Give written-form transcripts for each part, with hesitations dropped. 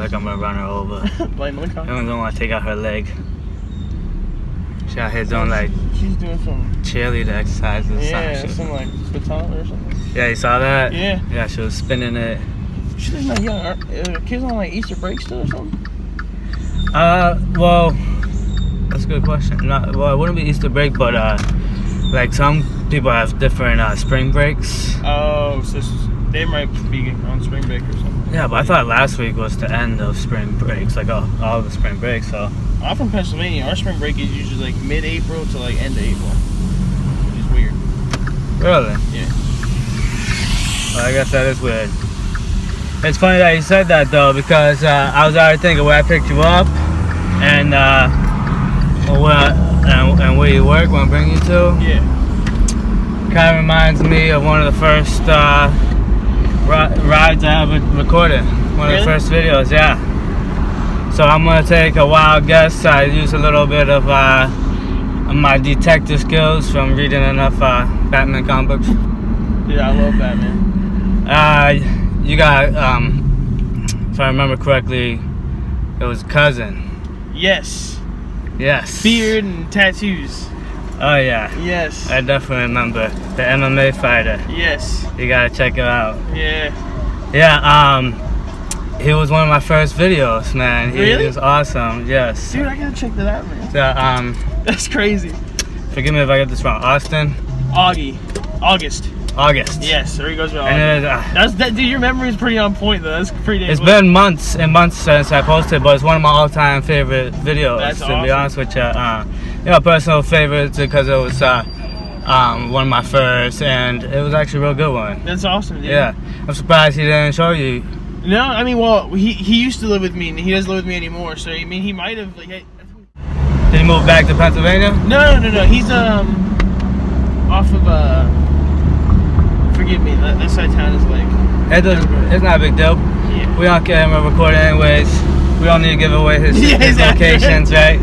like I'm gonna run her over. Blame the car. I don't want to take out her leg. She out here doing like she's doing some cheerleader exercises. Yeah, some like baton or something. Yeah, you saw that? Yeah. Yeah, she was spinning it. She's not young. Kids on like Easter break still or something? Well, that's a good question. Well, it wouldn't be Easter break, but like some people have different spring breaks. Oh, so they might be on spring break or something. Yeah, but I thought last week was the end of spring breaks, like all the spring breaks. So I'm from Pennsylvania. Our spring break is usually like mid-April to like end of April, which is weird. Really? Yeah. Well, I guess that is weird. It's funny that you said that though, because I was already thinking where I picked you up, and where you work, when I bring you to. Yeah. Kind of reminds me of one of the first rides I ever recorded. One of the first videos, yeah. So I'm gonna take a wild guess. I use a little bit of my detective skills from reading enough Batman comic books. Dude, I love Batman. You got, if I remember correctly, it was Cousin. Yes. Yes. Beard and tattoos. Oh yeah. Yes. I definitely remember the MMA Fighter. Yes. You gotta check it out. Yeah. Yeah. He was one of my first videos, man. He was awesome. Yes. Dude, I gotta check that out, man. So, that's crazy. Forgive me if I get this wrong. August. Yes, there he goes with August. Dude, your memory is pretty on point, though. That's pretty. It's been months and months since I posted, but it's one of my all-time favorite videos. That's to awesome. be honest with you, personal favorites because it was one of my first, and it was actually a real good one. That's awesome, dude. Yeah, I'm surprised he didn't show you. No, I mean, well, he used to live with me, and he doesn't live with me anymore. So I mean, he might have like. Hey, did he move back to Pennsylvania? No. He's off of Forgive me. That side of town is like. It's not a big deal. Yeah. We on camera recording anyways. We don't need to give away his locations, right?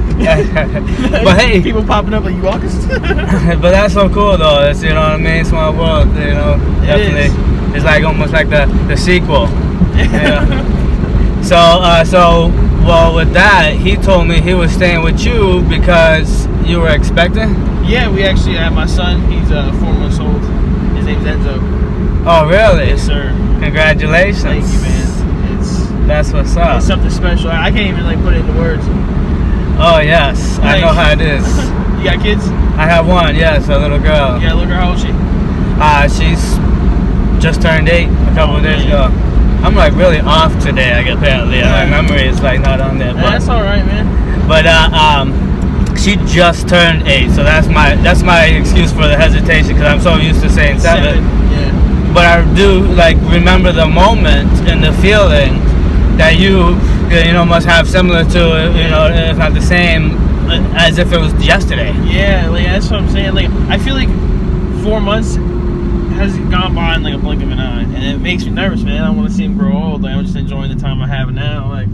But hey, people popping up like you August. But that's so cool though. It's, you know what I mean, small world. You know, definitely. It's like almost like the sequel. Yeah. So well, with that, he told me he was staying with you because you were expecting. Yeah, we actually have my son. He's 4 months old. His name's Enzo. Oh really? Yes, sir. Congratulations. Thank you, man. That's what's up. It's something special. I can't even like put it into words. Oh yes, I know how it is. You got kids? I have one. Yes, a little girl. Yeah, look at her. How old is she? She's just turned 8 a couple of days ago. I'm like really off today. Apparently, my memory is like not on there. But, that's all right, man. But she just turned 8, so that's my excuse for the hesitation because I'm so used to saying 7. Yeah. But I do like remember the moment and the feeling that you must have similar to, if not the same, as if it was yesterday. Yeah, like that's what I'm saying. Like I feel like 4 months has gone by in like a blink of an eye, and it makes me nervous, man. I don't want to see him grow old. Like I'm just enjoying the time I have now. Like,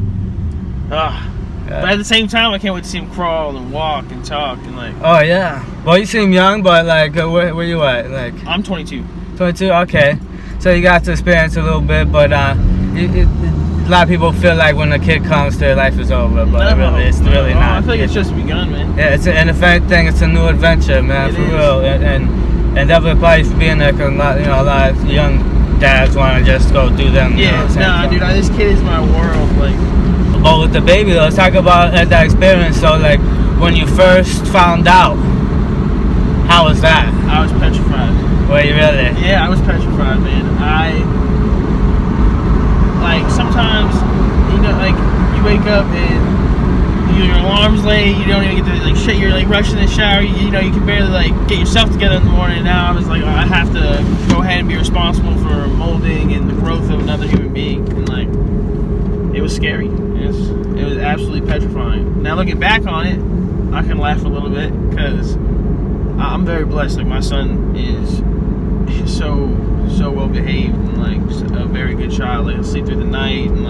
but at the same time, I can't wait to see him crawl and walk and talk and like. Oh yeah. Well, you seem young, but like, where you at? Like. I'm 22. 22. Okay. So you got to experience a little bit, but a lot of people feel like when a kid comes, their life is over, but it's really not. I feel like it's just begun, man. Yeah, and if anything, it's a new adventure, man, for real. And definitely applies for being there, because a lot of young dads want to just go do them. Yeah, dude, this kid is my world. Like, but with the baby, though, let's talk about that experience. So, like, when you first found out, how was that? I was petrified. Were you really? Yeah, I was petrified, man. Sometimes, you wake up and your alarm's late, you don't even get to, shit, you're, rushing the shower, you can barely, get yourself together in the morning, and now I was like, I have to go ahead and be responsible for molding and the growth of another human being, and, it was scary. It was absolutely petrifying. Now, looking back on it, I can laugh a little bit, because I'm very blessed. My son is so well behaved and just a very good child. He'll sleep through the night and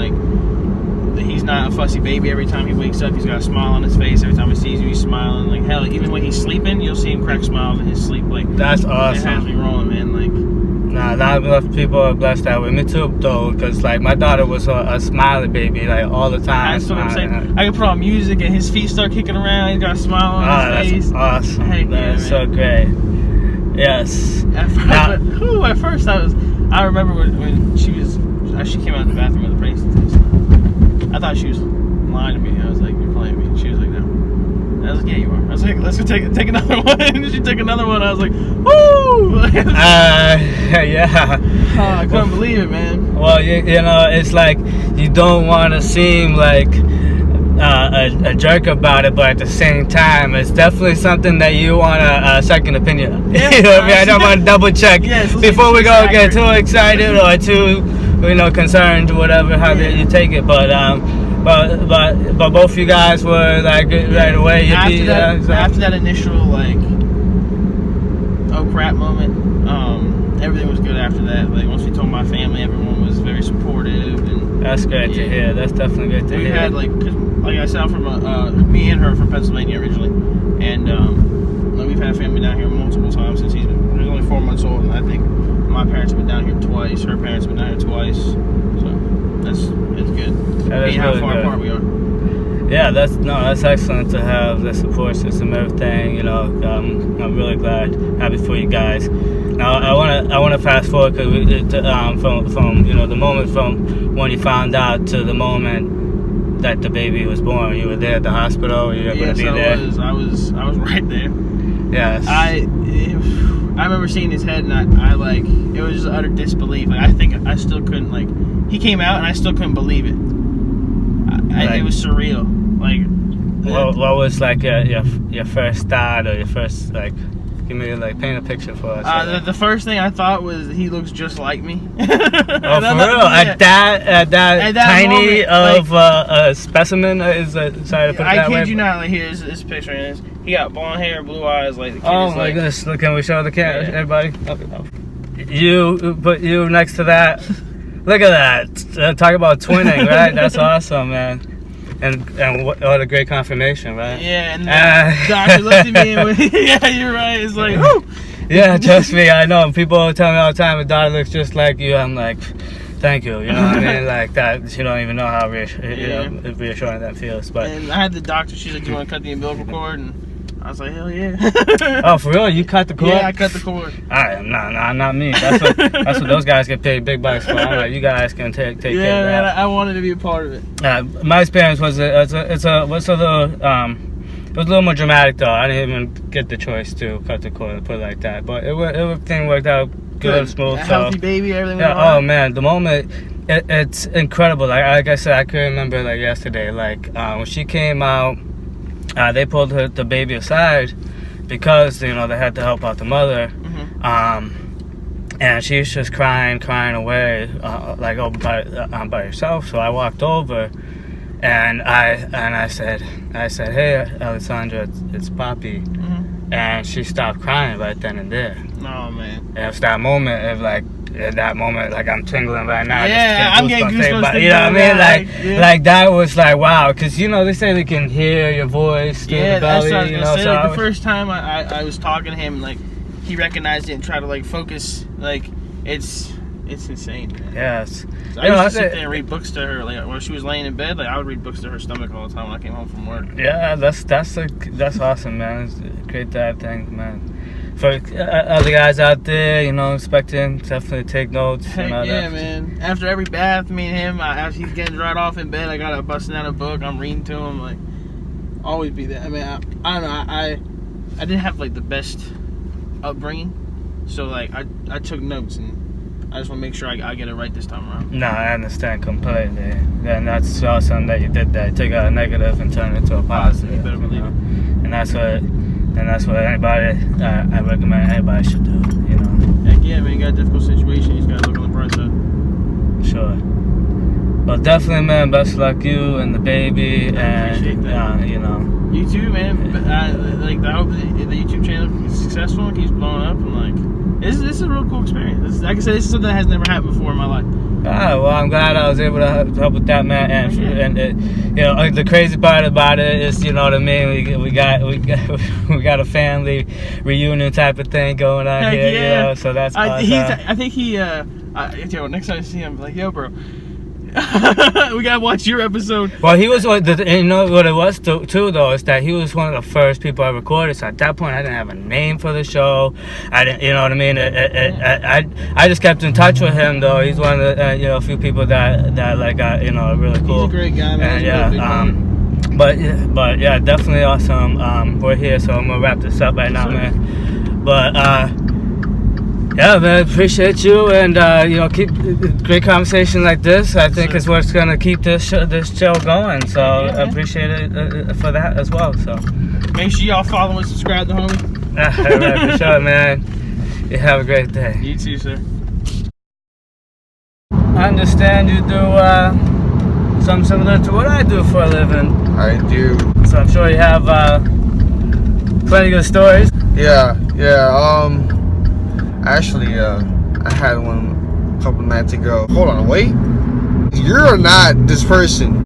he's not a fussy baby. Every time he wakes up, he's got a smile on his face. Every time he sees you, he's smiling. Hell, even when he's sleeping, you'll see him crack smiles in his sleep. That's awesome. It has me rolling, man. Nah, not enough people are blessed that way. Me too, though, because like my daughter was a smiley baby, like all the time. That's what I'm saying. I can put on music and his feet start kicking around. He's got a smile on his face. That's awesome. Heck That's yeah, so great. Yes. At first I remember when she came out of the bathroom with a brace test. I thought she was lying to me. I was like, "You're playing me." She was like, "No." And I was like, "Yeah, you are." I was like, "Let's go take another one." And she took another one. I was like, "Woo!" Yeah. Oh, I couldn't believe it, man. Well, you know, it's like you don't want to seem like a jerk about it, but at the same time, it's definitely something that you want a second opinion on. Yeah, you know what I mean? I don't want to double check before we go get too excited or too, concerned or whatever how you take it. But both you guys were like right away. After that initial like oh crap moment, everything was good after that. Like once we told my family, everyone was very supportive. And that's great to hear. That's definitely good to hear. We had like I said, I'm from me and her from Pennsylvania originally, and we've had family down here multiple times since he was only 4 months old, and I think my parents have been down here twice. Her parents have been down here twice, so it's good. That is how really far good. apart we are. Yeah, that's excellent to have the support system, everything. I'm really glad, happy for you guys. Now I wanna fast forward because from the moment from when you found out to the moment that the baby was born. You were there at the hospital. You were able to be there. I was right there. Yes. I remember seeing his head, and I like it was just utter disbelief. Like I think I still couldn't he came out, and I still couldn't believe it. It was surreal. Like what was like your first thought or your first give me paint a picture for us. The first thing I thought was he looks just like me. Oh, for real? At that tiny moment, a specimen is sorry to put it that way. I kid you not. Like here's this picture. He got blonde hair, blue eyes. Like the kid oh is, my goodness! Look, can we show the camera, everybody? Yeah. You put you next to that. Look at that. Talk about twinning, right? That's awesome, man. And what a great confirmation, right? Yeah, and the doctor looked at me and went, yeah, you're right. It's like, whoo! Yeah, trust me, I know. People tell me all the time, a daughter looks just like you. I'm like, thank you. You know what I mean? Like that, you don't even know how reassuring that feels. But and I had the doctor. She's like, "Do you want to cut the umbilical cord?" And I was like, "Hell yeah!" Oh, for real? You cut the cord? Yeah, I cut the cord. Not me. That's what those guys get paid big bucks for. I'm like, you guys can take care of that. Yeah, man, I wanted to be a part of it. My experience was it was a little more dramatic though. I didn't even get the choice to cut the cord and put it like that, but everything worked out good, smooth. Healthy baby, everything. Yeah. Oh man, the moment it's incredible. Like I said, I can remember like yesterday. Like when she came out, they pulled the baby aside because they had to help out the mother. Mm-hmm. And she's just crying away, by herself. So I walked over, and I said, "Hey, Alessandra, it's Poppy," mm-hmm. And she stopped crying right then and there. Oh man! And it's that moment of at that moment, I'm tingling right now. Yeah, I'm getting goosebumps. You know what I mean? Like that was wow, because they say they can hear your voice through the belly. That's what I was gonna say. So the first time I was talking to him, he recognized it and tried to focus. It's insane, man. Yes. So I used to sit there and read books to her. When she was laying in bed, I would read books to her stomach all the time when I came home from work. Yeah, that's awesome, man. It's a great dad thing, man. For other guys out there, expecting, definitely take notes. Heck yeah, man. After every bath, me and him, after he's getting right off in bed, I got to busting out a book. I'm reading to him. Always be there. I mean, I don't know. I didn't have the best upbringing, so I took notes, and I just want to make sure I get it right this time around. No, I understand completely. And that's awesome that you did that. Take a negative and turn it into a positive. You better believe it. And that's what anybody I recommend anybody should do. Heck yeah, man. You got a difficult situation. You just gotta look on the bright side. Sure. Well, definitely, man. Best of luck, you and the baby. I appreciate that. You too, man. But, like, I hope the YouTube channel is successful and keeps blowing up. And like, this is a real cool experience. Like I said, this is something that has never happened before in my life. Ah, well, I'm glad I was able to help with that, man. And you know, like, the crazy part about it is, you know what I mean. We got a family reunion type of thing going on here. Yeah. You know, so that's awesome. I think he. Yo, next time I see him, I'm like, yo, bro. We gotta watch your episode. Well, he was you know what it was too though, is that he was one of the first people I recorded. So at that point, I didn't have a name for the show. I didn't, you know what I mean. I just kept in touch with him though. He's one of the you know, a few people that like you know, really cool. He's a great guy, man. And but yeah, definitely awesome. We're here, so I'm gonna wrap this up right now, man. But yeah, man, appreciate you, and you know, keep great conversation like this. I think is what's gonna keep this show going. So I appreciate it for that as well. So make sure y'all follow and subscribe to homie. Right, for sure, man. You have a great day. You too, sir. I understand you do something similar to what I do for a living. I do. So I'm sure you have plenty of good stories. Yeah. Actually, I had one a couple nights ago. Hold on, wait. You're not this person.